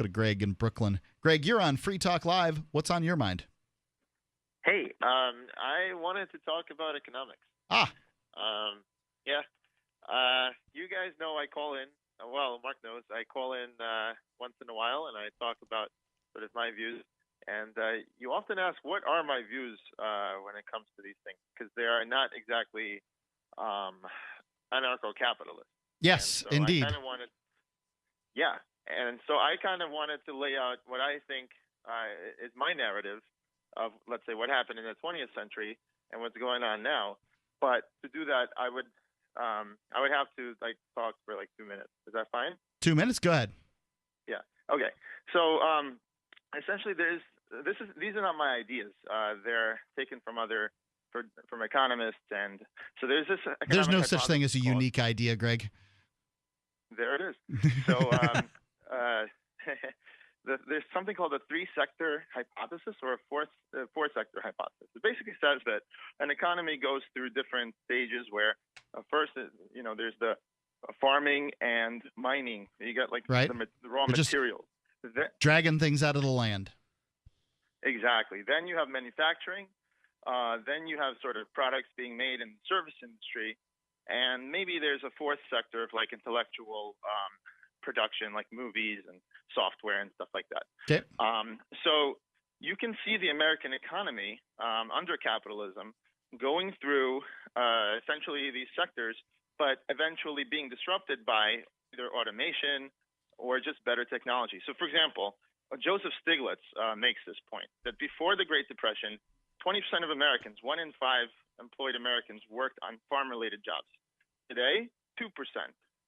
Go to Greg in Brooklyn. Greg, you're on Free Talk Live. What's on your mind? Hey, I wanted to talk about economics. Yeah. You guys know I call in. Well, Mark knows I call in once in a while, and I talk about sort of my views. And you often ask, what are my views when it comes to these things? Because they are not exactly anarcho-capitalist. Yes, so indeed. And so I kind of wanted to lay out what I think is my narrative of, let's say, what happened in the 20th century and what's going on now. But to do that, I would have to talk for 2 minutes. Is that fine? 2 minutes? Go ahead. Yeah. Okay. So essentially, these are not my ideas. They're taken from from economists, and so there's this. There's no such thing as a unique idea, Greg. There it is. So there's something called a three-sector hypothesis or a four-sector hypothesis. It basically says that an economy goes through different stages where first, there's the farming and mining. You got right. the raw materials. Dragging things out of the land. Exactly. Then you have manufacturing. Then you have sort of products being made in the service industry. And maybe there's a fourth sector of intellectual production, like movies and software and stuff like that. Okay. So you can see the American economy under capitalism going through essentially these sectors, but eventually being disrupted by either automation or just better technology. So, for example, Joseph Stiglitz makes this point that before the Great Depression, 20% of Americans, 1 in 5 employed Americans, worked on farm-related jobs. Today, 2%.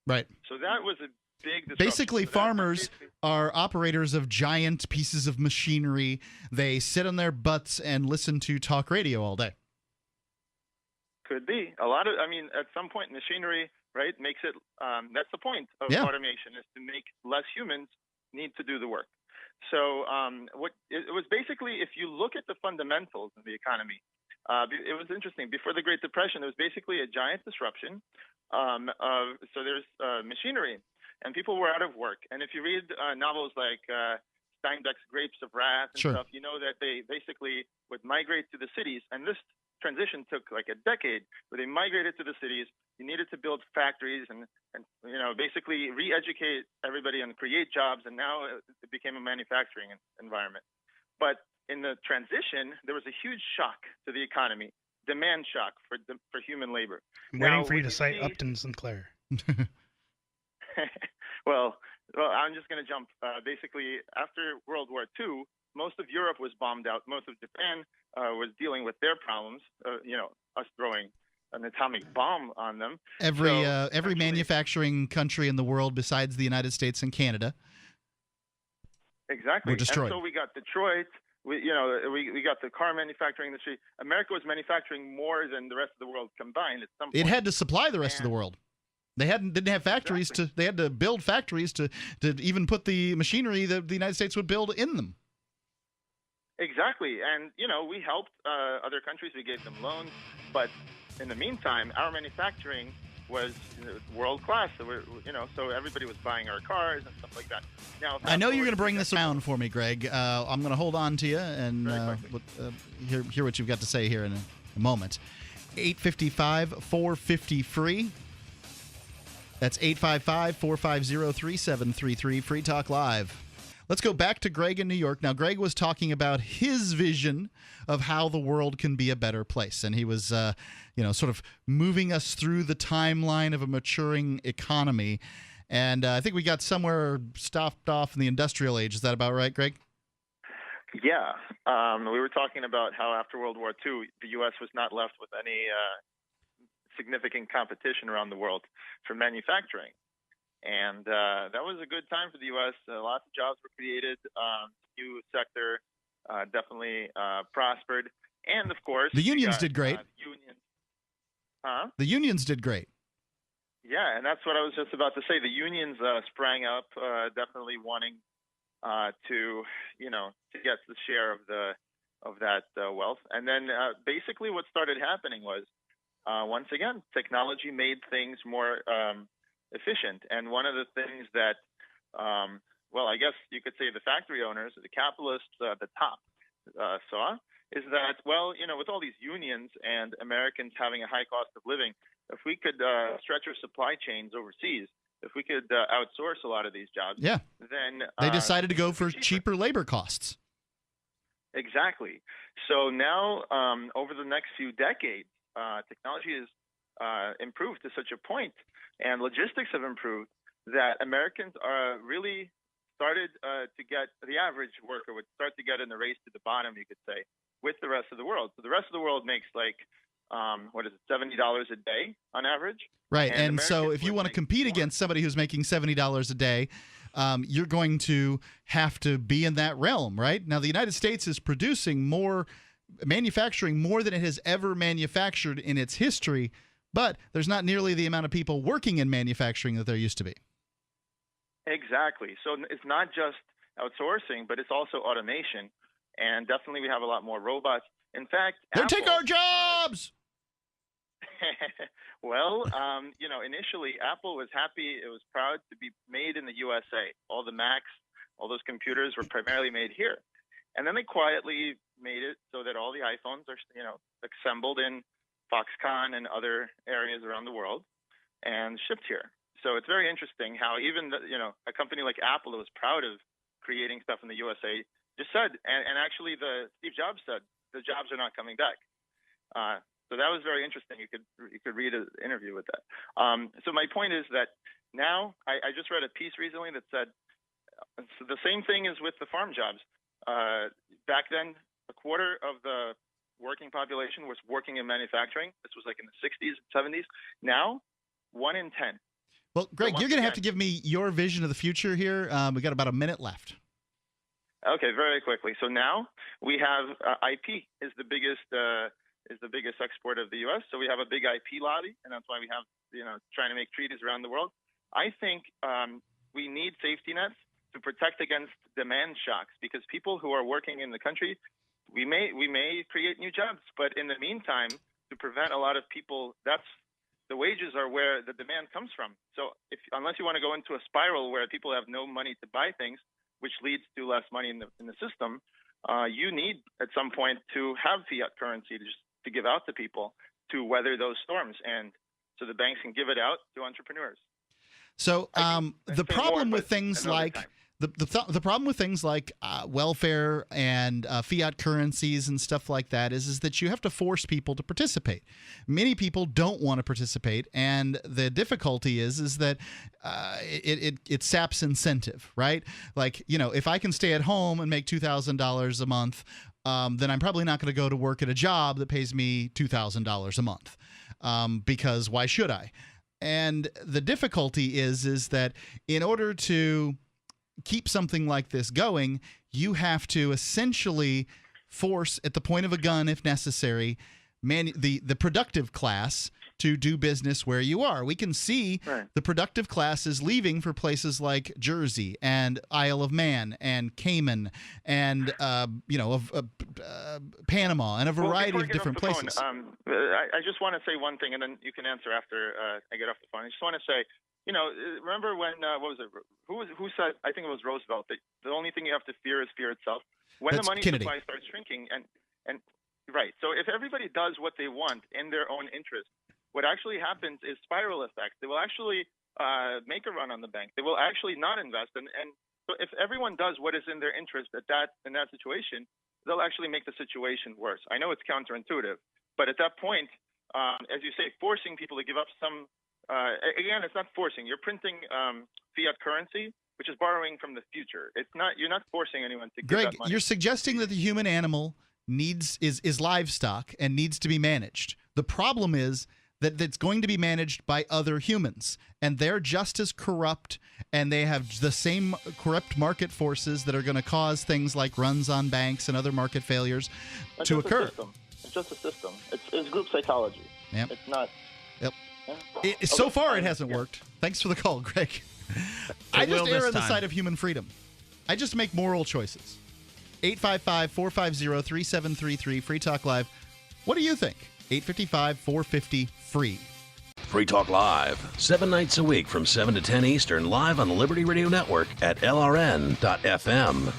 Right. So that was a big disruption. Basically, farmers are operators of giant pieces of machinery. They sit on their butts and listen to talk radio all day. Could be. At some point, machinery, right, makes it, that's the point of automation, is to make less humans need to do the work. So it was basically, if you look at the fundamentals of the economy, it was interesting. Before the Great Depression, it was basically a giant disruption. So there's machinery, and people were out of work. And if you read novels like Steinbeck's Grapes of Wrath and stuff, you know that they basically would migrate to the cities. And this transition took a decade, where they migrated to the cities. You needed to build factories and basically re-educate everybody and create jobs. And now it became a manufacturing environment. But in the transition, there was a huge shock to the economy, demand shock for human labor. I'm waiting for you to cite Upton Sinclair. Well, I'm just going to jump. Basically, after World War II, most of Europe was bombed out. Most of Japan was dealing with their problems, us throwing an atomic bomb on them. Every manufacturing country in the world besides the United States and Canada. Exactly. Were destroyed. And so we got Detroit. We got the car manufacturing industry. America was manufacturing more than the rest of the world combined at some point. It had to supply the rest of the world. They didn't have factories they had to build factories to even put the machinery that the United States would build in them. Exactly. And, we helped other countries. We gave them loans. But in the meantime, our manufacturing was world class. So everybody was buying our cars and stuff like that. Now, I know you're going to bring this around for me, Greg. I'm going to hold on to you and hear what you've got to say here in a moment. 855-450-FREE. That's 855-450-3733. Free Talk Live. Let's go back to Greg in New York. Now, Greg was talking about his vision of how the world can be a better place, and he was, sort of moving us through the timeline of a maturing economy. And I think we got somewhere stopped off in the industrial age. Is that about right, Greg? Yeah. We were talking about how after World War II, the U.S. was not left with any significant competition around the world for manufacturing. And that was a good time for the U.S. Lots of jobs were created. New sector definitely prospered. And, of course, the unions did great. The unions did great. Yeah, and that's what I was just about to say. The unions sprang up, definitely wanting to get the share of that wealth. And then basically what started happening was, once again, technology made things more efficient. And one of the things that well, I guess you could say the factory owners, the capitalists at the top saw, is that, well, with all these unions and Americans having a high cost of living, if we could stretch our supply chains overseas, if we could outsource a lot of these jobs, then they decided to go for cheaper labor costs. Exactly. So now, over the next few decades, technology has improved to such a point, and logistics have improved, that Americans are really started to get, the average worker would start to get in the race to the bottom, you could say, with the rest of the world. So the rest of the world makes like, $70 a day on average. Right. And so if you want to compete against somebody who's making $70 a day, you're going to have to be in that realm, right? Now, the United States is manufacturing more than it has ever manufactured in its history, but there's not nearly the amount of people working in manufacturing that there used to be. Exactly. So it's not just outsourcing, but it's also automation. And definitely we have a lot more robots. In fact, they take our jobs! Well, initially Apple was happy. It was proud to be made in the USA. All the Macs, all those computers were primarily made here. And then they quietly made it so that all the iPhones are, assembled in Foxconn and other areas around the world and shipped here. So it's very interesting how even, a company like Apple that was proud of creating stuff in the USA just said, and actually Steve Jobs said, the jobs are not coming back. So that was very interesting. You could read an interview with that. So my point is that now I just read a piece recently that said so the same thing is with the farm jobs. Back then, a quarter of the working population was working in manufacturing. This was like in the 60s, 70s. Now, 1 in 10. Well, Greg, you're going to have to give me your vision of the future here. We got about a minute left. Okay, very quickly. So now we have IP is the biggest export of the U.S. So we have a big IP lobby, and that's why we have trying to make treaties around the world. I think we need safety nets to protect against demand shocks, because people who are working in the country, we may create new jobs, but in the meantime, to prevent a lot of people, the wages are where the demand comes from. So unless you want to go into a spiral where people have no money to buy things, which leads to less money in the system, you need at some point to have fiat currency to give out to people to weather those storms, and so the banks can give it out to entrepreneurs. So the problem with things like the problem with things like welfare and fiat currencies and stuff like that is that you have to force people to participate. Many people don't want to participate, and the difficulty is that it saps incentive, right? Like, if I can stay at home and make $2,000 a month, then I'm probably not going to go to work at a job that pays me $2,000 a month, because why should I? And the difficulty is that in order to keep something like this going, you have to essentially force, at the point of a gun if necessary, the productive class to do business where you are. We can see the productive class is leaving for places like Jersey and Isle of Man and Cayman and Panama and a variety of different places. I just want to say one thing, and then you can answer after I get off the phone. I just want to say, remember when what was it? Who said? I think it was Roosevelt. That the only thing you have to fear is fear itself. When That's the money Kennedy. supply starts shrinking, and right. So if everybody does what they want in their own interest, what actually happens is spiral effects. They will actually make a run on the bank. They will actually not invest, and so if everyone does what is in their interest in that situation, they'll actually make the situation worse. I know it's counterintuitive, but at that point, as you say, forcing people to give up some. Again, it's not forcing. You're printing fiat currency, which is borrowing from the future. It's not. You're not forcing anyone to give Greg, that money. you're suggesting that the human animal is livestock and needs to be managed. The problem is that it's going to be managed by other humans, and they're just as corrupt, and they have the same corrupt market forces that are going to cause things like runs on banks and other market failures to occur. It's just a system. It's group psychology. Yep. It's not. Yep. Yeah. So far, it hasn't worked. Thanks for the call, Greg. I just err on the side of human freedom. I just make moral choices. 855-450-3733, Free Talk Live. What do you think? 855-450-FREE. Free Talk Live, 7 nights a week from 7 to 10 Eastern, live on the Liberty Radio Network at LRN.FM.